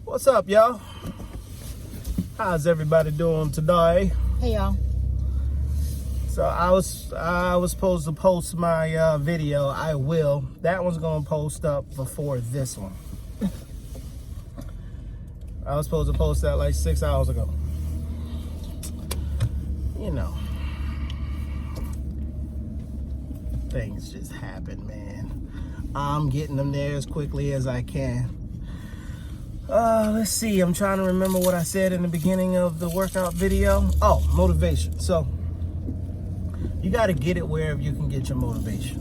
What's up, y'all? How's everybody doing today? Hey, y'all. So I was supposed to post my video. I will. That one's gonna post up before this one. I was supposed to post that like 6 hours ago. You know, things just happen, man. I'm getting them there as quickly as I can. Let's see. I'm trying to remember what I said in the beginning of the workout video. Oh, motivation. So you got to get it wherever you can get your motivation.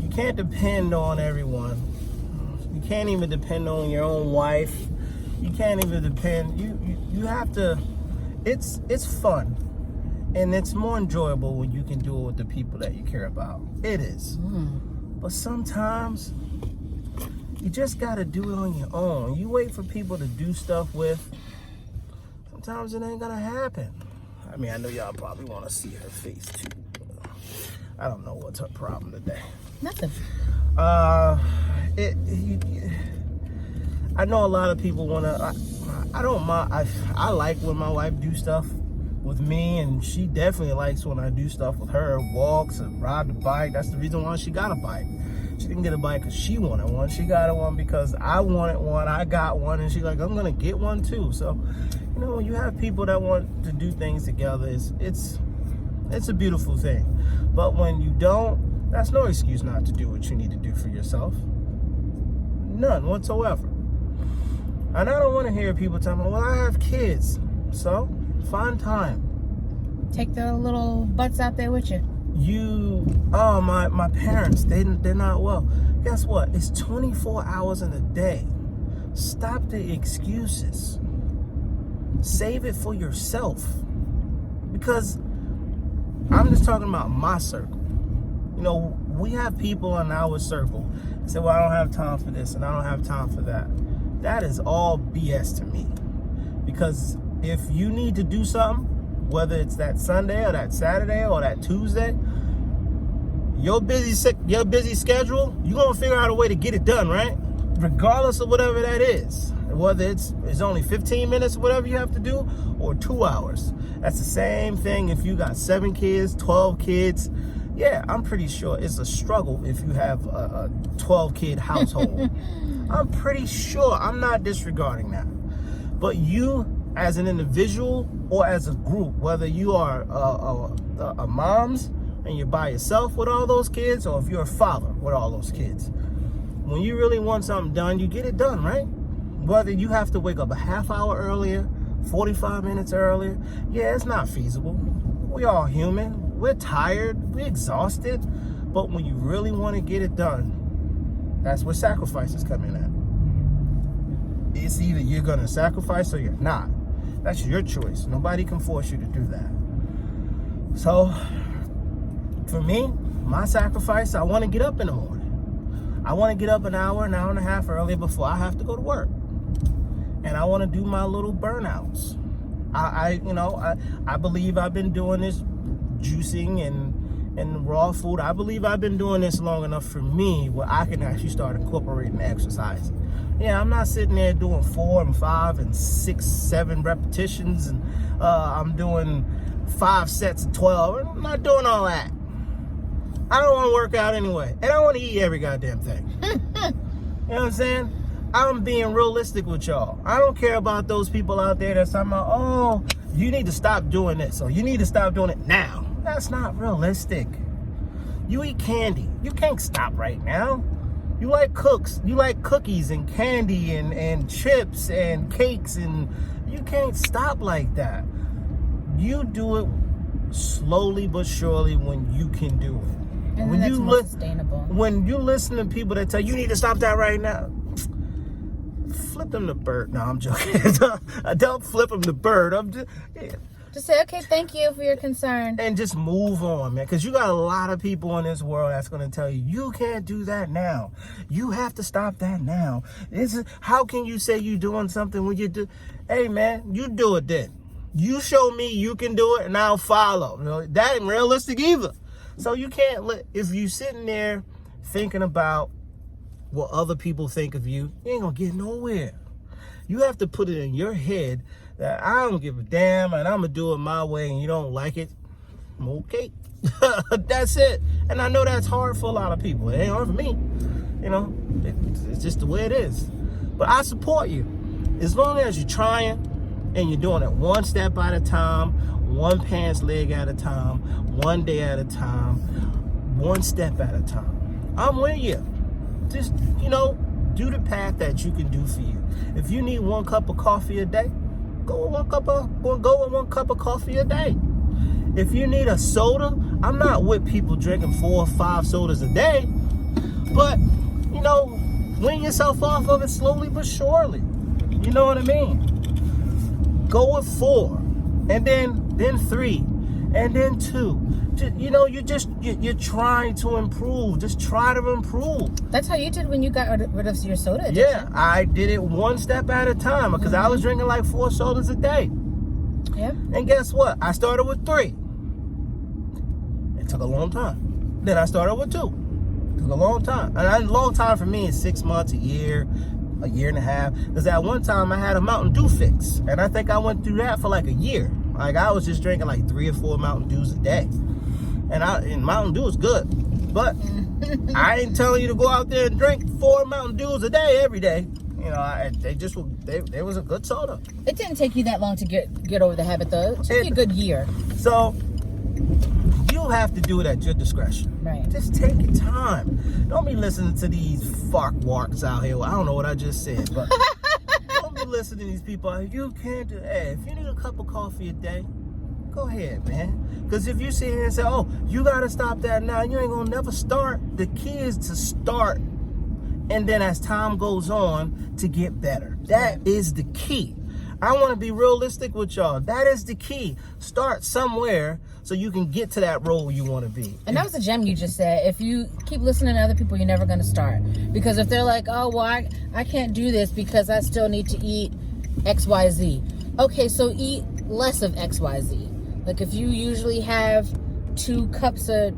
You can't depend on everyone. You can't even depend on your own wife. You can't even depend. You have to. It's fun, and it's more enjoyable when you can do it with the people that you care about. It is. But sometimes you just got to do it on your own. You wait for people to do stuff with. Sometimes it ain't gonna happen. I mean, I know y'all probably want to see her face too. I don't know what's her problem today. Nothing. I know a lot of people want to. I don't mind. I like when my wife do stuff with me, and she definitely likes when I do stuff with her. Walks and ride the bike. That's the reason why she got a bike. She didn't get a bike because she wanted one. She got one because I wanted one. I got one, and she's like, I'm gonna get one too. So, you know, when you have people that want to do things together, it's a beautiful thing. But when you don't, that's no excuse not to do what you need to do for yourself. None whatsoever. And I don't want to hear people tell me, well, I have kids. So, find time. Take the little butts out there with you. My parents, they're not well. Guess what? It's 24 hours in a day. Stop the excuses. Save it for yourself. Because I'm just talking about my circle. You know, we have people in our circle that say, well, I don't have time for this and I don't have time for that. That is all BS to me. Because if you need to do something, whether it's that Sunday or that Saturday or that Tuesday, your busy schedule, you're gonna figure out a way to get it done, right? Regardless of whatever that is. Whether it's only 15 minutes, whatever you have to do, or 2 hours. That's the same thing if you got 7 kids, 12 kids. Yeah, I'm pretty sure it's a struggle if you have a 12-kid household. I'm pretty sure. I'm not disregarding that. But you, as an individual or as a group, whether you are a mom's and you're by yourself with all those kids, or if you're a father with all those kids, when you really want something done, you get it done, right? Whether you have to wake up a half hour earlier, 45 minutes earlier, yeah, it's not feasible. We're all human. We're tired. We're exhausted. But when you really want to get it done, that's where sacrifices come in at. It's either you're going to sacrifice or you're not. That's your choice. Nobody can force you to do that. So, for me, my sacrifice, I want to get up in the morning. I want to get up an hour and a half earlier before I have to go to work. And I want to do my little burnouts. I believe I've been doing this juicing and raw food. I believe I've been doing this long enough for me where I can actually start incorporating exercise. Yeah, I'm not sitting there doing 4 and 5 and 6, 7 repetitions, and I'm doing 5 sets of 12. I'm not doing all that. I don't want to work out anyway, and I want to eat every goddamn thing. You know what I'm saying? I'm being realistic with y'all. I don't care about those people out there that's talking about, oh, you need to stop doing this, or you need to stop doing it now. That's not realistic. You eat candy. You can't stop right now. You like cookies and candy and chips and cakes, and you can't stop like that. You do it slowly but surely when you can do it. And when that's more sustainable. When you listen to people that tell you need to stop that right now, flip them the bird. No, I'm joking. Don't flip them the bird. Just say, okay, thank you for your concern. And just move on, man. Because you got a lot of people in this world that's going to tell you, you can't do that now. You have to stop that now. How can you say you're doing something when you do? Hey, man, you do it then. You show me you can do it, and I'll follow. You know, that ain't realistic either. So you can't if you sitting there thinking about what other people think of you, you ain't gonna get nowhere. You have to put it in your head that I don't give a damn and I'm going to do it my way and you don't like it. Okay. That's it. And I know that's hard for a lot of people. It ain't hard for me. You know, it's just the way it is. But I support you. As long as you're trying and you're doing it one step at a time, one pants leg at a time, one day at a time, one step at a time. I'm with you. Just, you know, do the path that you can do for you. If you need 1 cup of coffee a day, go with 1 cup of coffee a day. If you need a soda, I'm not with people drinking 4 or 5 sodas a day, but, you know, wean yourself off of it slowly but surely. You know what I mean? Go with 4, and then 3, and then 2. You know, you're trying to improve. Just try to improve. That's how you did when you got rid of your soda addiction. Yeah, I did it one step at a time because I was drinking like 4 sodas a day. Yep. And guess what? I started with 3. It took a long time. Then I started with 2. It took a long time. And a long time for me is 6 months, a year and a half. Because at one time I had a Mountain Dew fix. And I think I went through that for like a year. Like I was just drinking like 3 or 4 Mountain Dews a day. And Mountain Dew is good. But I ain't telling you to go out there and drink 4 Mountain Dews a day every day. You know, they was a good soda. It didn't take you that long to get over the habit, though. It took you a good year. So you have to do it at your discretion. Right. Just take your time. Don't be listening to these fuckwarks out here. I don't know what I just said, but don't be listening to these people. You can't do. Hey, if you need a cup of coffee a day, go ahead, man. Because if you sit here and say, "Oh, you gotta stop that now," you ain't gonna never start. The key is to start, and then as time goes on, to get better. That is the key. I want to be realistic with y'all. That is the key. Start somewhere so you can get to that role you want to be. And that was a gem you just said. If you keep listening to other people, you're never going to start. Because if they're like, oh, well, I can't do this because I still need to eat XYZ. Okay, so eat less of XYZ. Like if you usually have 2 cups of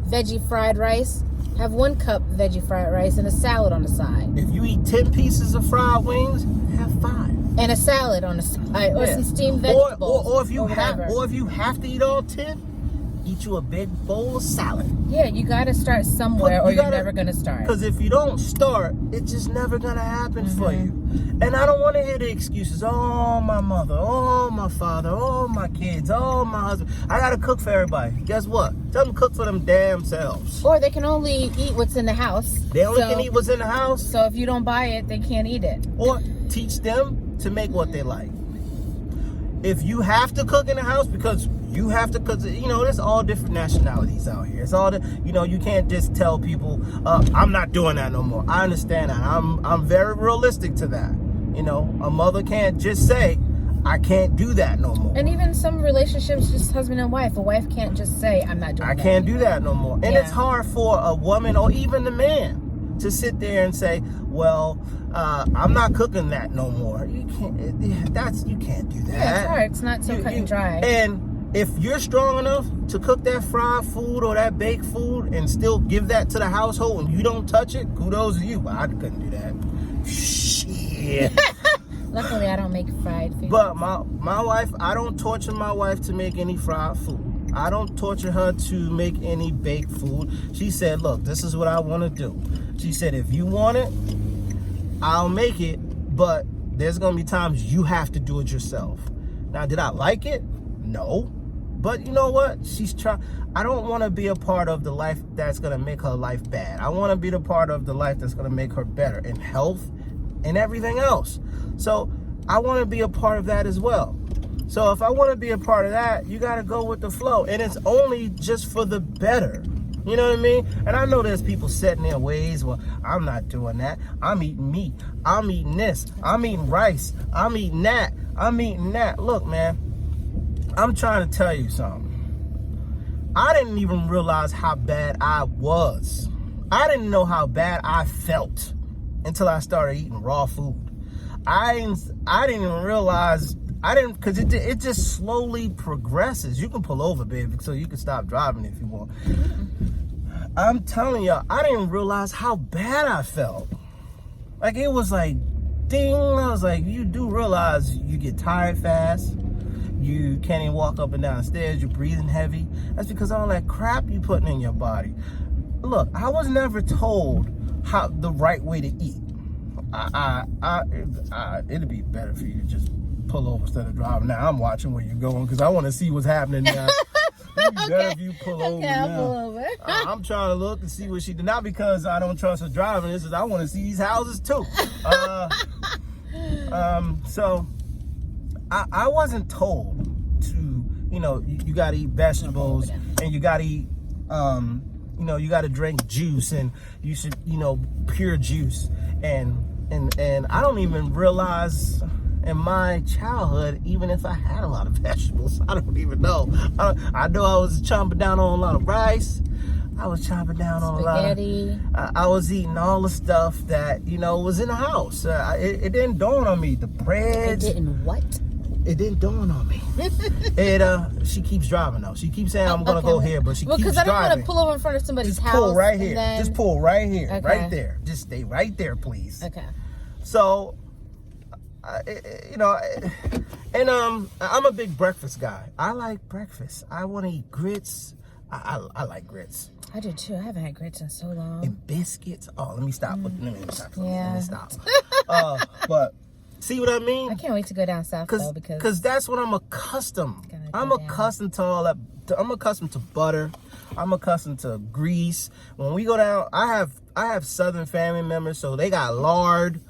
veggie fried rice, have 1 cup veggie fried rice and a salad on the side. If you eat 10 pieces of fried wings, have 5. And a salad on the side, or some steamed vegetables, or if you whatever. if you have to eat all 10, eat you a big bowl of salad. Yeah, you got to start somewhere, or you're never gonna start. Because if you don't start, it's just never gonna happen for you. And I don't want to hear the excuses. Oh, my mother. Oh, my father. Oh, my kids. Oh, my husband. I gotta cook for everybody. Guess what? Tell them to cook for them damn selves. Or they can only eat what's in the house. They only can eat what's in the house. So if you don't buy it, they can't eat it. Or teach them to make what they like. If you have to cook in the house because you have to, because you know there's all different nationalities out here. It's all you can't just tell people I'm not doing that no more. I understand that. I'm very realistic to that. You know, a mother can't just say I can't do that no more. And even some relationships, just husband and wife. A wife can't just say I'm not doing that. I can't do that no more. And it's hard for a woman or even the man to sit there and say, well, I'm not cooking that no more. You can't. You can't do that. Yeah, it's hard. It's not so cut and dry. And if you're strong enough to cook that fried food or that baked food and still give that to the household and you don't touch it, kudos to you. But I couldn't do that. Shit. Luckily, I don't make fried food. But my wife, I don't torture my wife to make any fried food. I don't torture her to make any baked food. She said, look, this is what I want to do. She said, if you want it, I'll make it, but there's going to be times you have to do it yourself. Now, did I like it? No. But you know what? She's trying. I don't want to be a part of the life that's going to make her life bad. I want to be the part of the life that's going to make her better in health and everything else. So I want to be a part of that as well. So if I want to be a part of that, you got to go with the flow. And it's only just for the better. You know what I mean? And I know there's people set in their ways. Well, I'm not doing that. I'm eating meat. I'm eating this. I'm eating rice. I'm eating that. I'm eating that. Look, man, I'm trying to tell you something. I didn't even realize how bad I was. I didn't know how bad I felt until I started eating raw food. I didn't even realize. Because it just slowly progresses. You can pull over, baby, so you can stop driving if you want. I'm telling y'all, I didn't realize how bad I felt. Like, it was like ding. I was like, you do realize you get tired fast. You can't even walk up and down the stairs. You're breathing heavy. That's because of all that crap you putting in your body. Look, I was never told how the right way to eat. It'd be better for you to just pull over instead of driving. Now I'm watching where you're going because I want to see what's happening now. It'd be better if you pull over now. I'll pull over. I'm trying to look and see what she did. Not because I don't trust her driving. This is I want to see these houses too. So I wasn't told to, you got to eat vegetables and you got to eat, you got to drink juice and you should, pure juice. And I don't even realize in my childhood, even if I had a lot of vegetables, I don't even know. I know I was chomping down on a lot of rice. I was chomping down on spaghetti. A lot of, I was eating all the stuff that, was in the house. It didn't dawn on me. The bread. It didn't what? It didn't dawn on me. She keeps driving though. She keeps saying I'm gonna go here, but she keeps driving. Because I don't want to pull over in front of somebody's Just house. pull right here. Then... Just pull right here, okay. Right there. Just stay right there, please. Okay. So, and I'm a big breakfast guy. I like breakfast. I want to eat grits. I like grits. I do too. I haven't had grits in so long. And biscuits. Oh, let me stop. Let me stop. Yeah. Let me stop. But see what I mean? I can't wait to go down south though because that's what I'm accustomed. I'm accustomed to all that. I'm accustomed to butter. I'm accustomed to grease. When we go down, I have Southern family members, so they got lard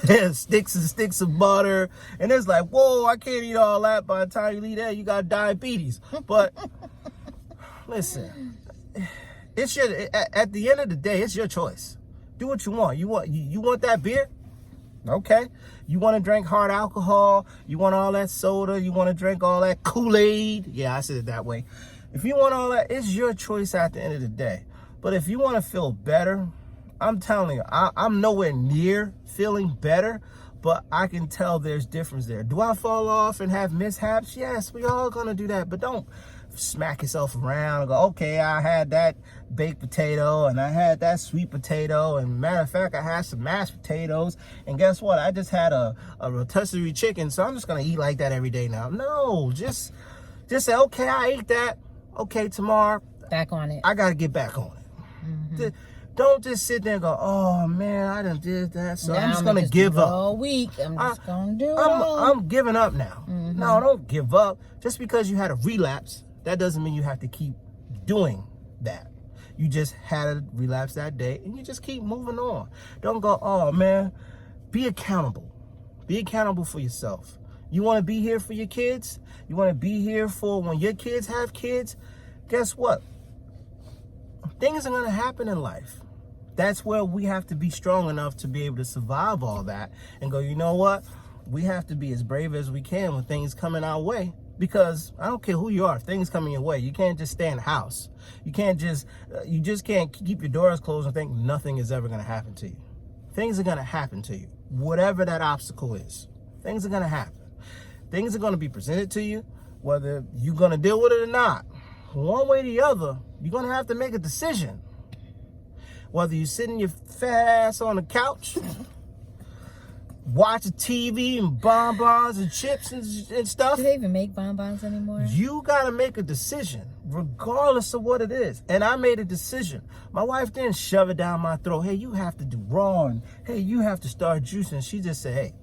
and sticks of butter, and it's like, whoa, I can't eat all that. By the time you eat that, you got diabetes. But listen, it's at the end of the day, it's your choice. Do what you want. You want that beer? Okay. You want to drink hard alcohol? You want all that soda? You want to drink all that Kool-Aid? Yeah, I said it that way. If you want all that, it's your choice at the end of the day. But if you want to feel better, I'm telling you, I'm nowhere near feeling better, but I can tell there's difference there. Do I fall off and have mishaps? Yes, we all gonna do that, but don't smack yourself around and go, okay, I had that baked potato and I had that sweet potato, and matter of fact, I had some mashed potatoes, and guess what? I just had a rotisserie chicken, so I'm just gonna eat like that every day now. No, just say, okay, I ate that. Okay, tomorrow, back on it. I gotta get back on it. Mm-hmm. Don't just sit there and go, oh man, I done did that, so I'm just gonna give up. All week, I'm just gonna do it. I'm giving up now. Mm-hmm. No, don't give up. Just because you had a relapse, that doesn't mean you have to keep doing that. You just had a relapse that day, and you just keep moving on. Don't go, oh man. Be accountable. Be accountable for yourself. You want to be here for your kids? You want to be here for when your kids have kids? Guess what? Things are going to happen in life. That's where we have to be strong enough to be able to survive all that and go, you know what? We have to be as brave as we can when things coming our way. Because I don't care who you are, if things coming your way, you can't just stay in the house. You just can't keep your doors closed and think nothing is ever going to happen to you. Things are going to happen to you. Whatever that obstacle is, things are going to happen. Things are going to be presented to you, whether you're going to deal with it or not. One way or the other, you're going to have to make a decision. Whether you're sitting your fat ass on the couch, watching TV and bonbons and chips and stuff. Do they even make bonbons anymore? You got to make a decision, regardless of what it is. And I made a decision. My wife didn't shove it down my throat. Hey, you have to do raw, and hey, you have to start juicing. She just said, hey,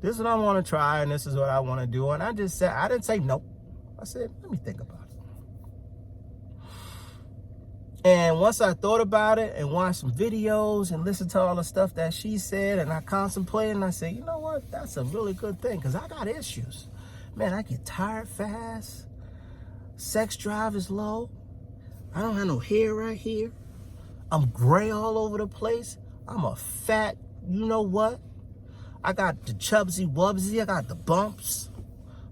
this is what I want to try, and this is what I want to do. And I just said, I didn't say nope. I said, let me think about it. And once I thought about it and watched some videos and listened to all the stuff that she said, and I contemplated, and I said, you know what? That's a really good thing, because I got issues. Man, I get tired fast. Sex drive is low. I don't have no hair right here. I'm gray all over the place. I'm a fat, you know what? I got the chubsy wubsy. I got the bumps.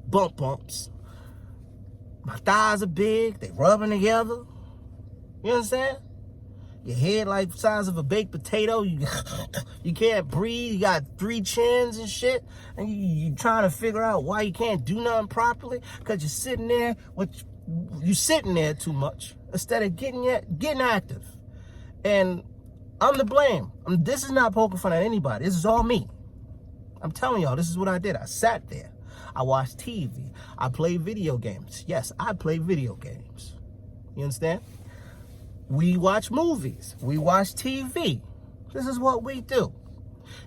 Bumps. My thighs are big. They rubbing together. You understand? Your head like the size of a baked potato. You can't breathe. You got 3 chins and shit. And you trying to figure out why you can't do nothing properly. Because you're sitting there too much instead of getting active. And I'm to blame. This is not poking fun at anybody. This is all me. I'm telling y'all, this is what I did. I sat there. I watched TV. I played video games. Yes, I play video games. You understand? We watch movies. We watch TV. This is what we do.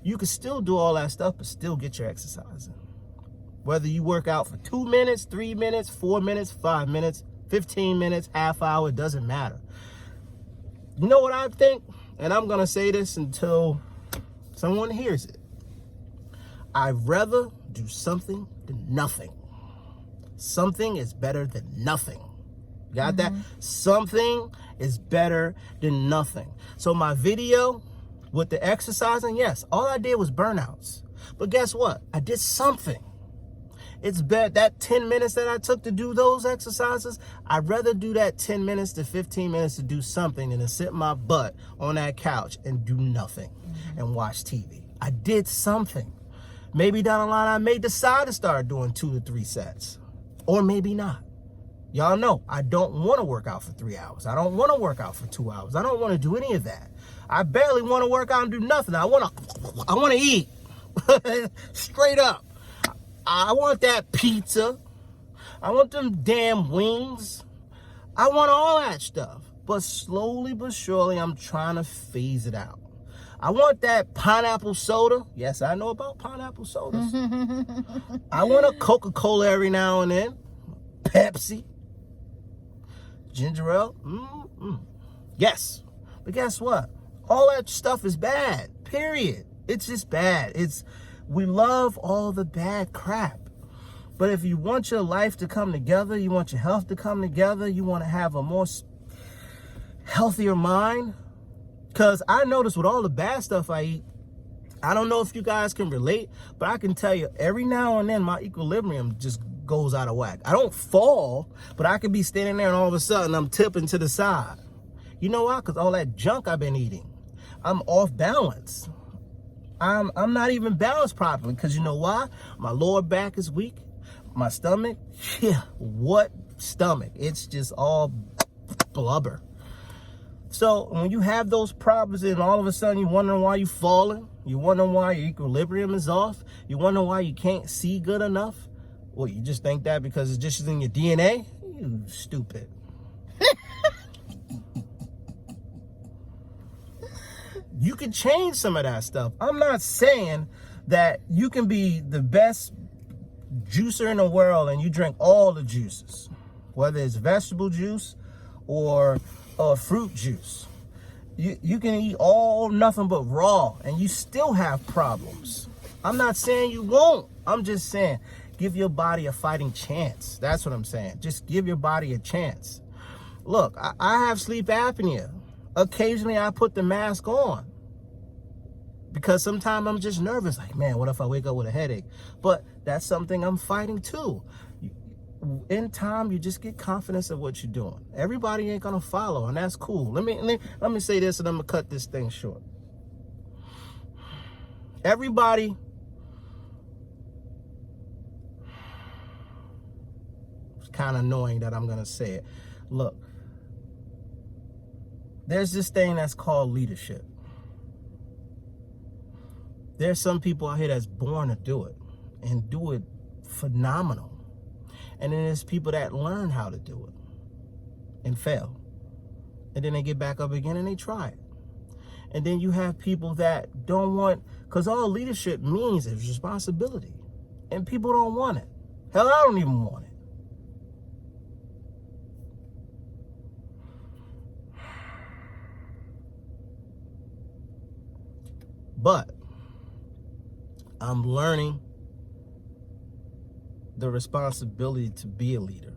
You can still do all that stuff, but still get your exercise in. Whether you work out for 2 minutes, 3 minutes, 4 minutes, 5 minutes, 15 minutes, half hour, it doesn't matter. You know what I think? And I'm going to say this until someone hears it. I'd rather do something than nothing. Something is better than nothing. Got that? Something is better than nothing. So my video with the exercising, yes, all I did was burnouts. But guess what? I did something. It's better that 10 minutes that I took to do those exercises, I'd rather do that 10 minutes to 15 minutes to do something than to sit my butt on that couch and do nothing and watch TV. I did something. Maybe down the line I may decide to start doing 2 to 3 sets. Or maybe not. Y'all know, I don't want to work out for 3 hours. I don't want to work out for 2 hours. I don't want to do any of that. I barely want to work out and do nothing. I want to eat. Straight up. I want that pizza. I want them damn wings. I want all that stuff. But slowly but surely, I'm trying to phase it out. I want that pineapple soda. Yes, I know about pineapple sodas. I want a Coca-Cola every now and then. Pepsi. Ginger ale. Yes. But guess what? All that stuff is bad. Period. It's just bad. We love all the bad crap. But if you want your life to come together, you want your health to come together, you want to have a more healthier mind. Because I notice with all the bad stuff I eat, I don't know if you guys can relate, but I can tell you every now and then my equilibrium just goes out of whack. I don't fall, but I can be standing there and all of a sudden I'm tipping to the side. You know why? Because all that junk I've been eating. I'm off balance. I'm not even balanced properly because you know why? My lower back is weak. My stomach, what stomach? It's just all blubber. So when you have those problems and all of a sudden you're wondering why you're falling, you wonder why your equilibrium is off, you wonder why you can't see good enough, well, you just think that because it's just in your DNA? You stupid. You can change some of that stuff. I'm not saying that you can be the best juicer in the world and you drink all the juices, whether it's vegetable juice or fruit juice. You can eat all nothing but raw and you still have problems. I'm not saying you won't. I'm just saying give your body a fighting chance. That's what I'm saying. Just give your body a chance. Look, I have sleep apnea. Occasionally I put the mask on because sometimes I'm just nervous. Like, man, what if I wake up with a headache? But that's something I'm fighting too. In time, you just get confidence of what you're doing. Everybody ain't gonna follow, and that's cool. Let me say this, and I'm gonna cut this thing short. Everybody, it's kind of annoying that I'm gonna say it. Look, there's this thing that's called leadership. There's some people out here that's born to do it and do it phenomenal. And then there's people that learn how to do it and fail. And then they get back up again and they try it. And then you have people that don't want, because all leadership means is responsibility. And people don't want it. Hell, I don't even want it. But I'm learning the responsibility to be a leader.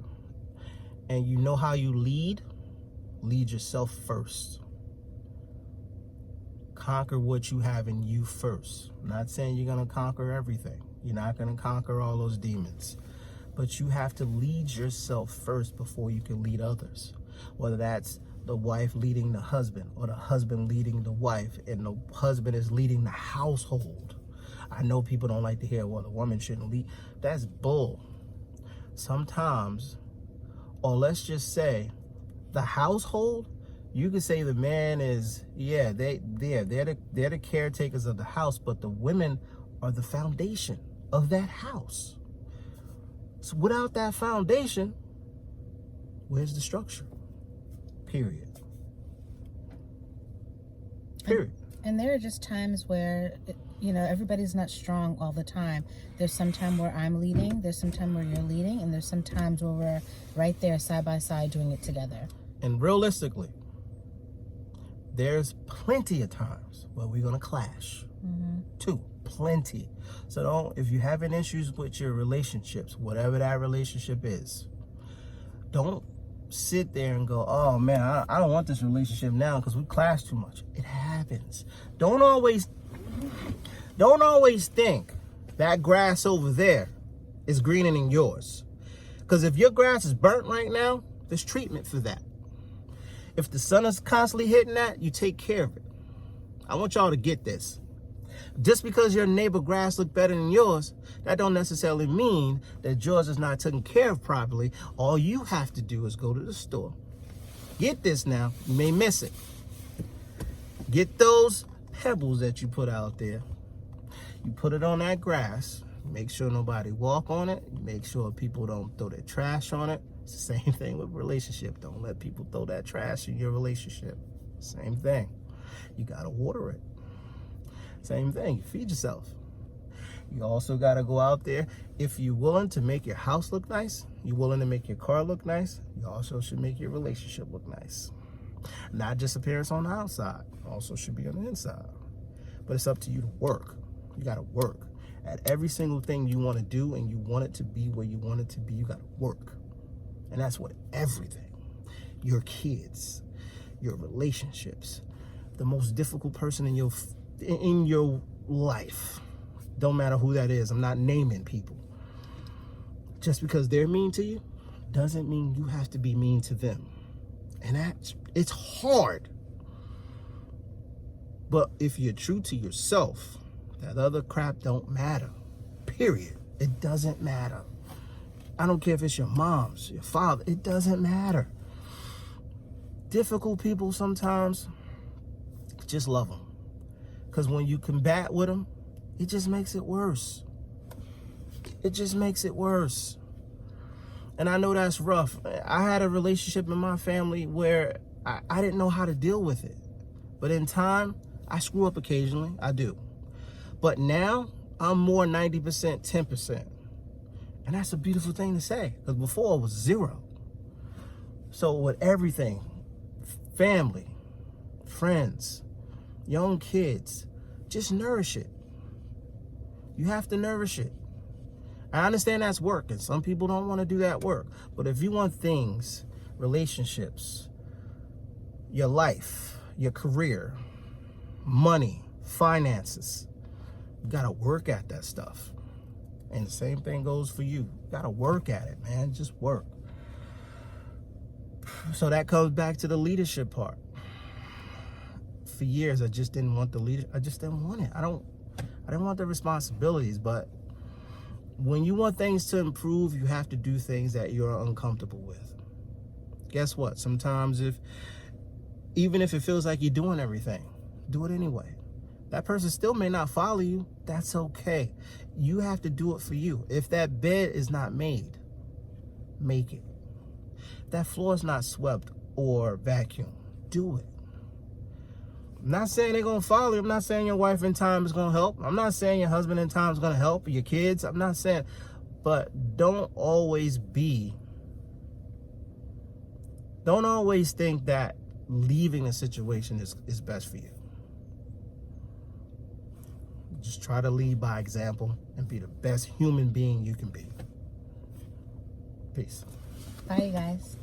And you know how you lead? Lead yourself first. Conquer what you have in you first. I'm not saying you're going to conquer everything. You're not going to conquer all those demons. But you have to lead yourself first before you can lead others. Whether that's the wife leading the husband or the husband leading the wife and the husband is leading the household. I know people don't like to hear, well, the woman shouldn't lead. That's bull. Sometimes, or let's just say, the household, you could say the man is, they're the caretakers of the house, but the women are the foundation of that house. So without that foundation, where's the structure? Period. Period. And there are just times where, you know, everybody's not strong all the time. There's some time where I'm leading, there's some time where you're leading, and there's some times where we're right there side by side doing it together. And realistically, there's plenty of times where we're gonna clash. Too, plenty. So don't, if you're having issues with your relationships, whatever that relationship is, don't sit there and go, oh man, I don't want this relationship now because we clash too much. It happens. Don't always think that grass over there is greener than yours. Because if your grass is burnt right now, there's treatment for that. If the sun is constantly hitting that, you take care of it. I want y'all to get this. Just because your neighbor grass look better than yours, that don't necessarily mean that yours is not taken care of properly. All you have to do is go to the store. Get this now, you may miss it. Get those pebbles that you put out there. You put it on that grass. Make sure nobody walk on it. Make sure people don't throw their trash on it. It's the same thing with relationship. Don't let people throw that trash in your relationship. Same thing. You gotta water it. Same thing, feed yourself. You also got to go out there. If you're willing to make your house look nice, you're willing to make your car look nice, you also should make your relationship look nice. Not just appearance on the outside, also should be on the inside. But it's up to you to work. You got to work at every single thing you want to do, and you want it to be where you want it to be. You got to work. And that's what everything, your kids, your relationships, the most difficult person in your life, don't matter who that is. I'm not naming people. Just because they're mean to you doesn't mean you have to be mean to them. And it's hard. But if you're true to yourself, that other crap don't matter. Period. It doesn't matter. I don't care if it's your mom's, your father. It doesn't matter. Difficult people sometimes, just love them. Because when you combat with them, it just makes it worse. It just makes it worse. And I know that's rough. I had a relationship in my family where I didn't know how to deal with it. But in time, I screw up occasionally. I do. But now, I'm more 90%, 10%. And that's a beautiful thing to say. Because before, it was 0. So with everything, family, friends, young kids, just nourish it. You have to nourish it. I understand that's work, and some people don't want to do that work. But if you want things, relationships, your life, your career, money, finances, you got to work at that stuff. And the same thing goes for you. You got to work at it, man. Just work. So that comes back to the leadership part. For years, I just didn't want the leadership. I just didn't want it. I didn't want the responsibilities. But when you want things to improve, you have to do things that you're uncomfortable with. Guess what? Sometimes even if it feels like you're doing everything, do it anyway. That person still may not follow you. That's okay. You have to do it for you. If that bed is not made, make it. If that floor is not swept or vacuumed, do it. I'm not saying they're going to follow you. I'm not saying your wife in time is going to help. I'm not saying your husband in time is going to help, or your kids. I'm not saying, but don't always think that leaving a situation is best for you. Just try to lead by example and be the best human being you can be. Peace. Bye, you guys.